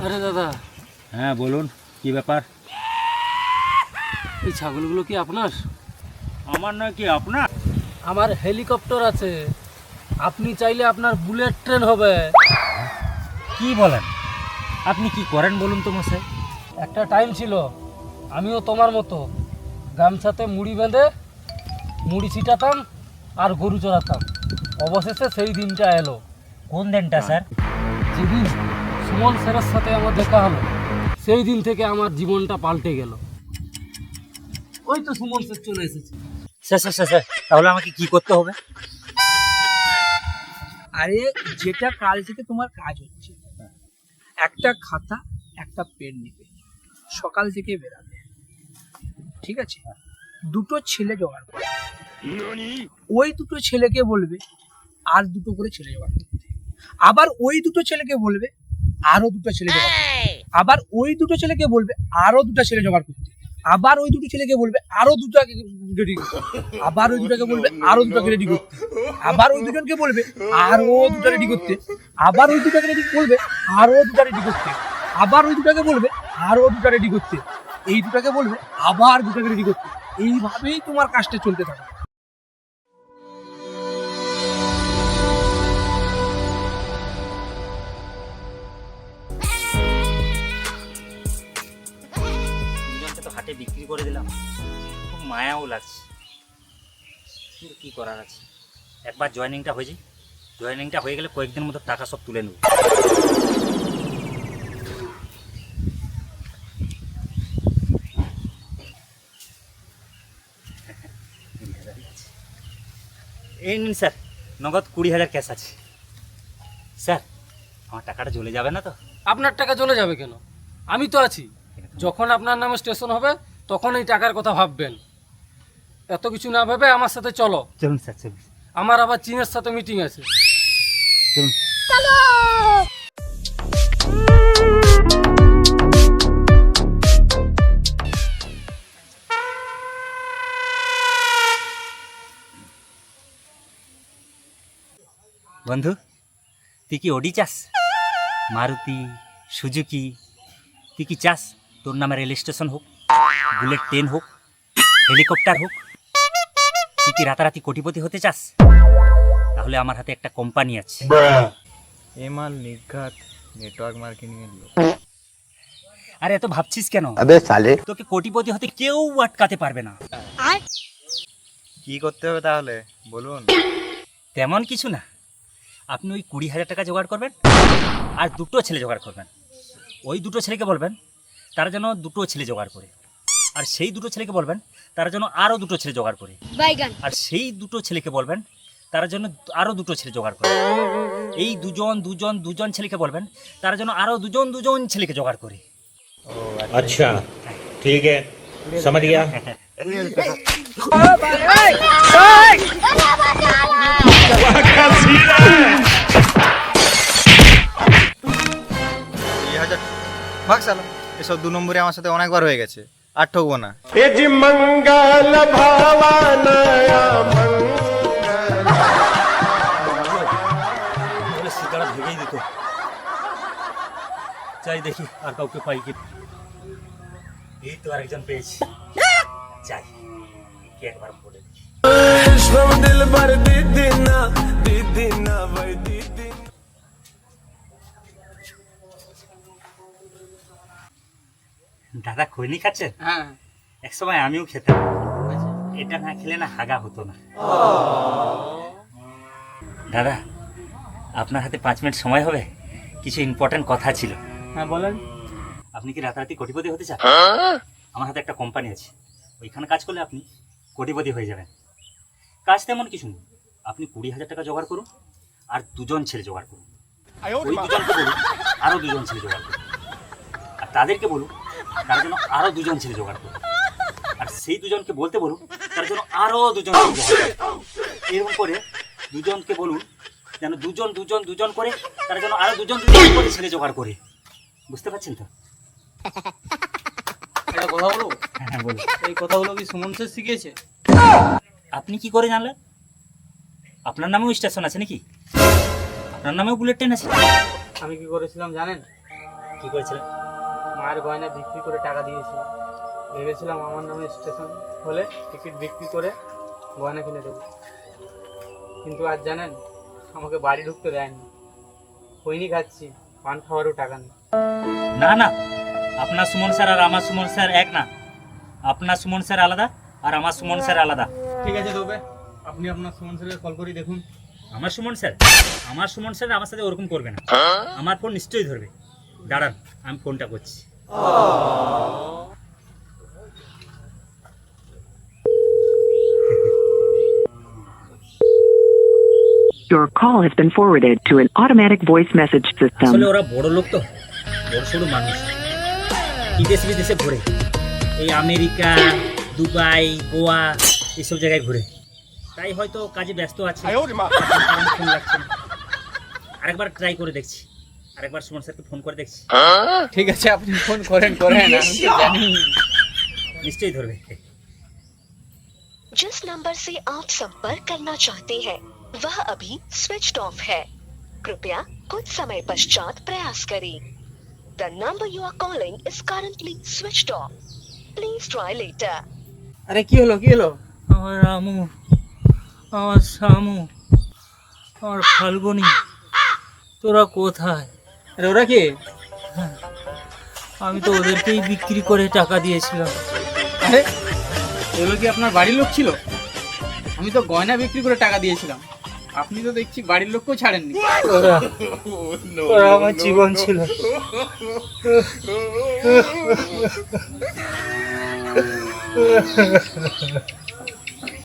আরে দাদা, হ্যাঁ বলুন, কি ব্যাপার? এই ছাগলগুলো কি আপনার? আমার নয়, কি আপনার? আমার হেলিকপ্টার আছে, আপনি চাইলে আপনার বুলেট ট্রেন হবে। কি বলেন? আপনি কি করেন বলুন তো মশাই? একটা টাইম ছিল আমিও তোমার মতো গামছাতে মুড়ি বেঁধে মুড়ি ছিটাতাম আর গরু চড়াতাম। অবশেষে সেই দিনটা এলো। কোন দিনটা স্যার? যেদিন সুমন স্যারের সাথে আমার দেখা হলো, সেই দিন থেকে আমার জীবনটা পাল্টে গেল। ওই তো সুমন স্যার চলে এসেছে। স্যার স্যার স্যার স্যার, তাহলে আমাকে কি করতে হবে? আরে যেটা কাল থেকে তোমার কাজ হচ্ছে, একটা খাতা একটা পেন নিবে, সকাল থেকে বেরাবে, ঠিক আছে? দুটো ছেলে জোগাড় করবে, ওই দুটো ছেলেকে বলবে আর দুটো করে ছেলে জোগাড় করতে, আবার ওই দুটো ছেলেকে বলবে আরো দুটো ছেলে জোগাড় করতে, আবার ওই দুটো ছেলেকে বলবে আরো দুটো ছেলে জোগাড় করতে, আবার ওই দুটো ছেলেকে বলবে আরো দুটাকে রেডি করতে, আবার ওই দুটাকে বলবে আরো দুটাকে রেডি করতে, আবার ওই দুজনকে বলবে আরো দুটা রেডি করতে, আবার ওই দুটাকে রেডি বলবে আরো দুটা রেডি করতে, আবার ওই দুটাকে বলবে আরো দুটা রেডি করতে, এই দুটাকে বলবে আবার দুটাকে রেডি করতে। এইভাবেই তোমার কাজটা চলতে থাকে। তিনজনকে তো হাটে বিক্রি করে দিলাম, খুব মায়াও লাগছে, কিন্তু কী করার আছে। একবার জয়েনিংটা হয়ে যায়, জয়েনিংটা হয়ে গেলে কয়েকদিনের মধ্যে টাকা সব তুলে নেব। এই নিন স্যার, নগদ 20,000 ক্যাশ আছে। স্যার, আমার টাকাটা চলে যাবে না তো? আপনার টাকা চলে যাবে কেন? আমি তো আছি। যখন আপনার নামে স্টেশন হবে তখন এই টাকার কথা ভাববেন। এত কিছু না ভেবে আমার সাথে চলো। চলুন স্যার, চলুন আমার আবার চীনের সাথে মিটিং আছে। চলুন। বন্ধু, তুই কি অডি চাস? মারুতি, সুজুকি, তুই কি চাস তোর নামে রেল স্টেশন হোক, বুলেট ট্রেন হোক, হেলিকপ্টার হোক? তুই কি রাতারাতি কোটিপতি হতে চাস? তাহলে আমার হাতে একটা কোম্পানি আছে। এমাল নিঘাত নেটওয়ার্ক মার্কেটিং এর লোক। আরে এত ভাবছিস কেন? अबे साले তোকে কোটিপতি হতে কেউ আটকাতে পারবে না। কি করতে হবে তাহলে বলুন? তেমন কিছু না, আপনি ওই 20,000 টাকা জোগাড় করবেন আর দুটো ছেলে জোগাড় করবেন। ওই দুটো ছেলেকে বলবেন তারা যেন দুটো ছেলে জোগাড় করে, আর সেই দুটো ছেলেকে বলবেন তারা যেন আরও দুটো ছেলে জোগাড় করে, আর সেই দুটো ছেলেকে বলবেন তারা যেন আরও দুটো ছেলে জোগাড় করে। এই দুজন দুজন দুজন ছেলেকে বলবেন তারা যেন আরও দুজন দুজন ছেলেকে জোগাড় করে। अच्छा ठीक है समझ गया। 2000 ভাগ সালা, এসব 2 নম্বরে আমার সাথে অনেকবার হয়ে গেছে, আর ঠকবো না। मंगल भावनया তাহলে সিগারা ভেবেই দিত। চাই দেখি আর কাউকে পাই কি। এই তো আরেকজন পেয়েছি, চাই কি একবার বলে দেখি। দাদা খৈনি খাচ্ছেন? হ্যাঁ, এক সময় আমিও খেতাম, এটা না খেলে না হাগা হতো না। দাদা, আপনার হাতে 5 মিনিট সময় হবে? কিছু ইম্পর্টেন্ট কথা ছিল। হ্যাঁ বলেন। আপনি কি রাতারাতি কোটিপতি হতে চান? আমার হাতে একটা কোম্পানি আছে, ওইখানে কাজ করলে আপনি কোটিপতি হয়ে যাবেন। কাজ তেমন কিছু নেই, আপনি 20,000 টাকা জোগাড় করুন আর দুজন ছেলে জোগাড় করুন। ওই দুজনকে বলুন আরও দুজন ছেলে জোগাড় করুন, আর তাদেরকে বলুন তার জন্য আরও দুজন ছেলে জোগাড় করুন, আর সেই দুজনকে বলতে বলুন তার জন্য আরও দুজন ছেলে জোগাড় করুন। এরকম করে দুজনকে বলুন যেন দুজন দুজন দুজন করে তার জন্য আরও দুজন দুজন করে ছেলে জোগাড় করে। বুঝতে পারছেন তো? একটা কথা বলবো? হ্যাঁ বলুন। এই কথাগুলো কি সুমন স্যার শিখিয়েছে? আপনি কি করে জানলেন? আপনার নামেও স্টেশন আছে নাকি? আপনার নামেও বুলেট ট্রেন আছে? আমি কি করেছিলাম জানেন? কি করেছিলেন? মায়ের গয়না বিক্রি করে টাকা দিয়েছিলাম। ভেবেছিলাম আমার নামে স্টেশন হলে টিকিট বিক্রি করে গয়না কিনে দেবো, কিন্তু আজ জানেন আমাকে বাড়ি ঢুকতে দেয়নি। খৈনি খাচ্ছি, পান খাওয়ারও টাকা নেই। না না, আপনার সুমন স্যার আর আমার সুমন স্যার এক না। আপনার সুমন স্যার আলাদা আর আমার সুমন স্যার আলাদা। ঠিক আছে তবে আপনি আপনার সুমন স্যারকে কল করে দেখুন। আমার সুমন স্যার আমার সাথে ওরকম করবে না। আমার ফোন নিশ্চয়ই ধরবে। দাঁড়ান, আমি ফোনটা করছি। Your call has been forwarded to an automatic voice message system. আসলে ওরা বড় লোক তো, বড় সড়ো মানুষ, বিদেশ বিদেশে ঘুরে, এই আমেরিকা, দুবাই, গোয়া এইসব জায়গায় ঘুরে। তাই হয়তো কাজে ব্যস্ত আছে, কারণ ফোন লাগছে না। আরেকবার ট্রাই করে দেখছি, আরেকবার সুমন স্যারকে ফোন করে দেখছি। ঠিক আছে, আপনি ফোন করেন আমি তো জানি। নিশ্চয়ই ধরবে। जिस नंबर से आप संपर्क करना चाहते हैं वह अभी स्विच्ड ऑफ है। कृपया कुछ समय पश्चात प्रयास करें। The number you are calling is currently switched off. Please try later. আরে কি হলো আমার রামু, আমার শামু, আমার ফাল্গুনি, তোরা কোথায়? আরে ওরা কে? আমি তো ওদেরকেই বিক্রি করে টাকা দিয়েছিলাম। আরে এগুলো কি আপনার বাড়ির লোক ছিল? আমি তো গয়না বিক্রি করে টাকা দিয়েছিলাম। আপনি তো দেখছি বাড়ির লোককেও ছাড়েননি। ওরা আমার জীবন ছিল।